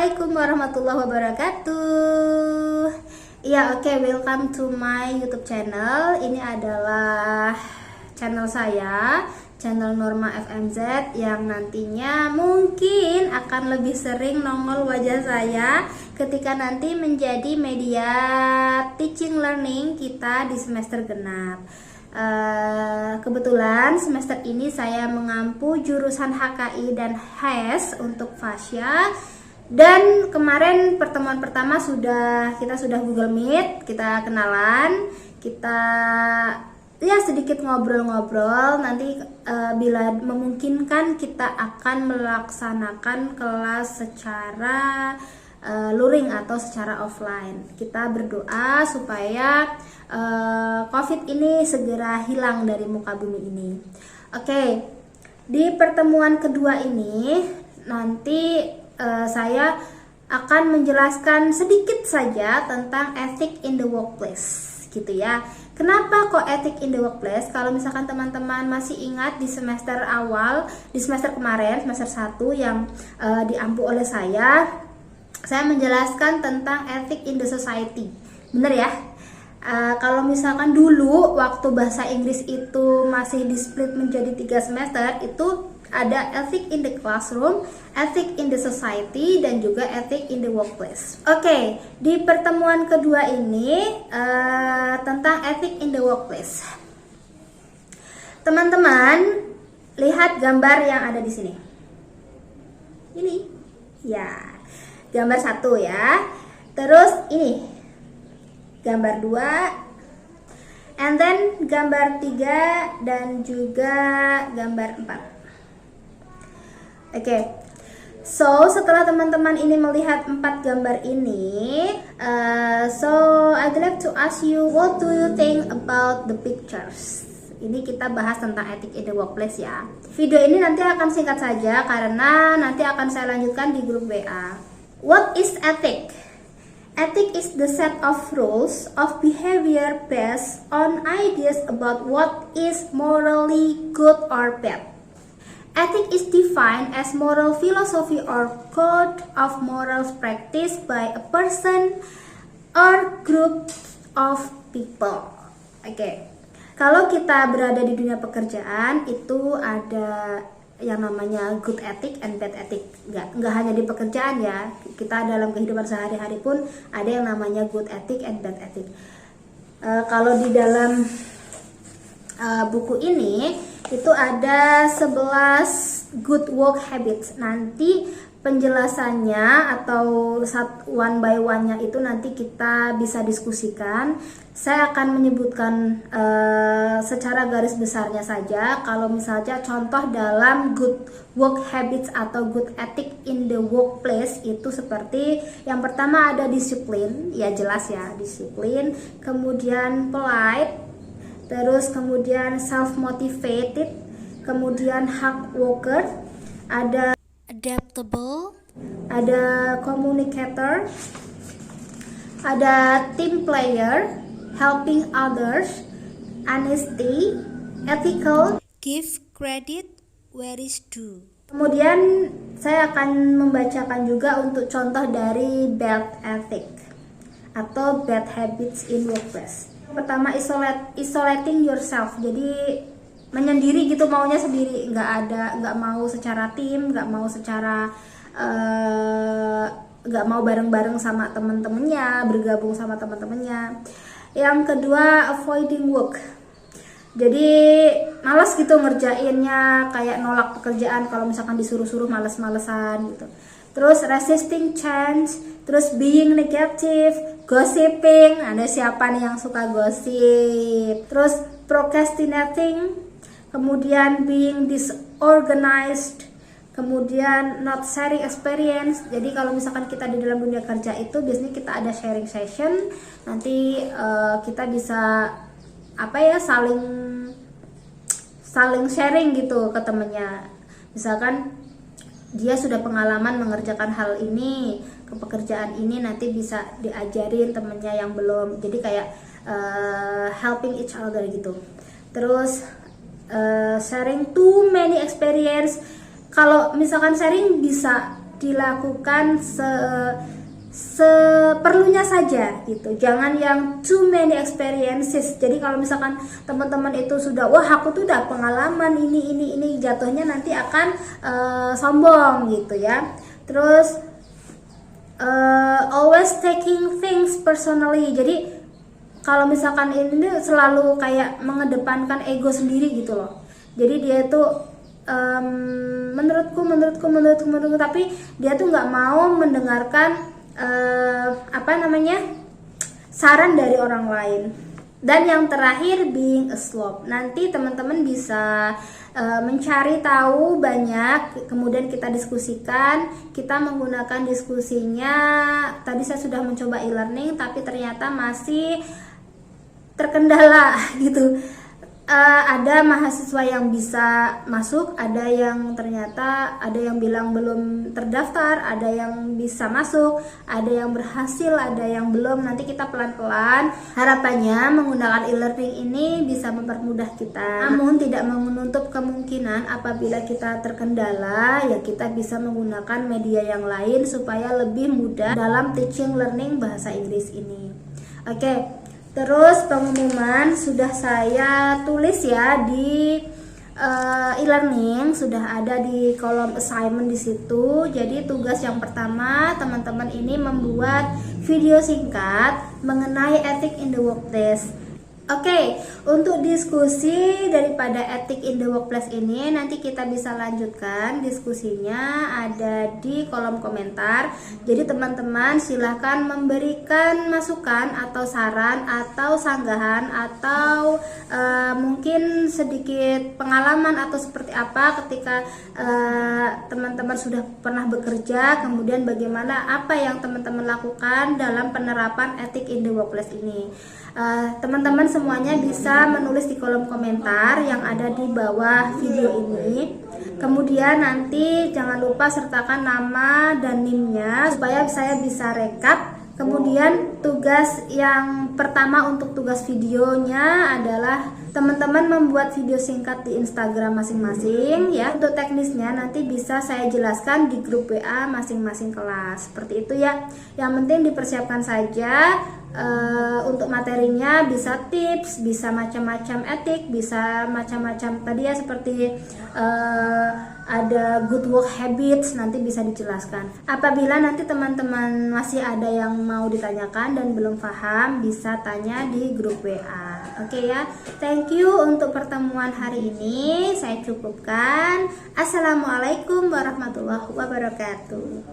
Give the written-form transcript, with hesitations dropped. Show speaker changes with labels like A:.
A: Assalamualaikum warahmatullahi wabarakatuh. Ya, oke, welcome to my YouTube channel. Ini adalah channel saya, channel Norma FMZ, yang nantinya mungkin akan lebih sering nongol wajah saya ketika nanti menjadi media teaching learning kita di semester genap. Kebetulan semester ini saya mengampu jurusan HKI dan HES untuk fasya. Dan kemarin pertemuan pertama kita sudah Google Meet, kita kenalan, kita ya sedikit ngobrol-ngobrol. Nanti bila memungkinkan kita akan melaksanakan kelas secara luring atau secara offline. Kita berdoa supaya COVID ini segera hilang dari muka bumi ini. Oke, di pertemuan kedua ini nanti saya akan menjelaskan sedikit saja tentang ethic in the workplace, gitu ya. Kenapa kok ethic in the workplace? Kalau misalkan teman-teman masih ingat di semester awal, di semester kemarin, semester 1 yang diampu oleh saya menjelaskan tentang ethic in the society. Bener ya? Kalau misalkan dulu waktu bahasa Inggris itu masih di split menjadi 3 semester, itu ada ethic in the classroom, ethic in the society, dan juga ethic in the workplace. Oke, di pertemuan kedua ini tentang ethic in the workplace. Teman-teman, lihat gambar yang ada di sini. Ini, ya, gambar 1 ya. Terus ini, gambar 2, and then gambar 3, dan juga gambar 4. Oke, so setelah teman-teman ini melihat 4 gambar ini, so I'd like to ask you, what do you think about the pictures? Ini kita bahas tentang ethic in the workplace ya. Video ini nanti akan singkat saja karena nanti akan saya lanjutkan di grup WA. What is ethic? Ethic is the set of rules of behavior based on ideas about what is morally good or bad. Ethic is defined as moral philosophy or code of moral practice by a person or group of people. Oke. Kalau kita berada di dunia pekerjaan, itu ada yang namanya good ethic and bad ethic. Nggak hanya di pekerjaan ya, kita dalam kehidupan sehari-hari pun ada yang namanya good ethic and bad ethic. Kalau di dalam buku ini itu ada 11 good work habits. Nanti penjelasannya atau one by one-nya itu nanti kita bisa diskusikan. Saya akan menyebutkan secara garis besarnya saja. Kalau misalnya contoh dalam good work habits atau good ethic in the workplace itu seperti yang pertama ada disiplin, ya jelas ya, disiplin. Kemudian polite, terus kemudian self-motivated, kemudian hard worker, ada adaptable, ada communicator, ada team player, helping others, honesty, ethical, give credit where is due. Kemudian saya akan membacakan juga untuk contoh dari bad ethic atau bad habits in workplace. Pertama, isolating yourself, jadi menyendiri gitu, maunya sendiri, nggak mau secara tim, nggak mau bareng-bareng sama temen-temennya, bergabung sama temen-temennya. Yang kedua, avoiding work, jadi malas gitu ngerjainnya, kayak nolak pekerjaan kalau misalkan disuruh-suruh, males-malesan gitu. Terus resisting change, terus being negative, gossiping, ada siapa nih yang suka gosip. Terus procrastinating, kemudian being disorganized, kemudian not sharing experience. Jadi kalau misalkan kita di dalam dunia kerja itu biasanya kita ada sharing session, nanti kita bisa saling sharing gitu ke temennya. Misalkan dia sudah pengalaman mengerjakan hal ini, ke pekerjaan ini, nanti bisa diajarin temennya yang belum. Jadi kayak helping each other gitu. Terus sharing too many experience. Kalau misalkan sharing bisa dilakukan seperlunya saja gitu. Jangan yang too many experiences. Jadi kalau misalkan teman-teman itu sudah, wah aku tuh udah pengalaman ini, jatuhnya nanti akan sombong gitu ya. Terus always taking things personally. Jadi kalau misalkan ini selalu kayak mengedepankan ego sendiri gitu loh. Jadi dia tuh menurutku, tapi dia tuh nggak mau mendengarkan saran dari orang lain. Dan yang terakhir, being a slob. Nanti teman-teman bisa mencari tahu banyak, kemudian kita diskusikan. Kita menggunakan diskusinya, tadi saya sudah mencoba e-learning tapi ternyata masih terkendala gitu. Ada mahasiswa yang bisa masuk, ada yang ternyata ada yang bilang belum terdaftar, ada yang bisa masuk, ada yang berhasil, ada yang belum. Nanti kita pelan-pelan, harapannya menggunakan e-learning ini bisa mempermudah kita, namun tidak menutup kemungkinan apabila kita terkendala ya kita bisa menggunakan media yang lain supaya lebih mudah dalam teaching learning bahasa Inggris ini. Oke. Terus pengumuman sudah saya tulis ya di e-learning, sudah ada di kolom assignment di situ. Jadi tugas yang pertama teman-teman ini membuat video singkat mengenai ethic in the workplace. Oke, untuk diskusi daripada ethic in the workplace ini nanti kita bisa lanjutkan diskusinya ada di kolom komentar. Jadi teman-teman silahkan memberikan masukan atau saran atau sanggahan atau mungkin sedikit pengalaman atau seperti apa ketika teman-teman sudah pernah bekerja, kemudian bagaimana apa yang teman-teman lakukan dalam penerapan ethic in the workplace ini. Teman-teman semuanya bisa menulis di kolom komentar yang ada di bawah video ini. Kemudian nanti jangan lupa sertakan nama dan NIM-nya supaya saya bisa rekap. Kemudian tugas yang pertama untuk tugas videonya adalah teman-teman membuat video singkat di Instagram masing-masing ya. Untuk teknisnya nanti bisa saya jelaskan di grup WA masing-masing kelas. Seperti itu ya. Yang penting dipersiapkan saja. Untuk materinya bisa tips, bisa macam-macam etik, bisa macam-macam tadi ya seperti ada good work habits, nanti bisa dijelaskan. Apabila nanti teman-teman masih ada yang mau ditanyakan dan belum paham, bisa tanya di grup WA. Oke ya, thank you untuk pertemuan hari ini. Saya cukupkan. Assalamualaikum warahmatullahi wabarakatuh.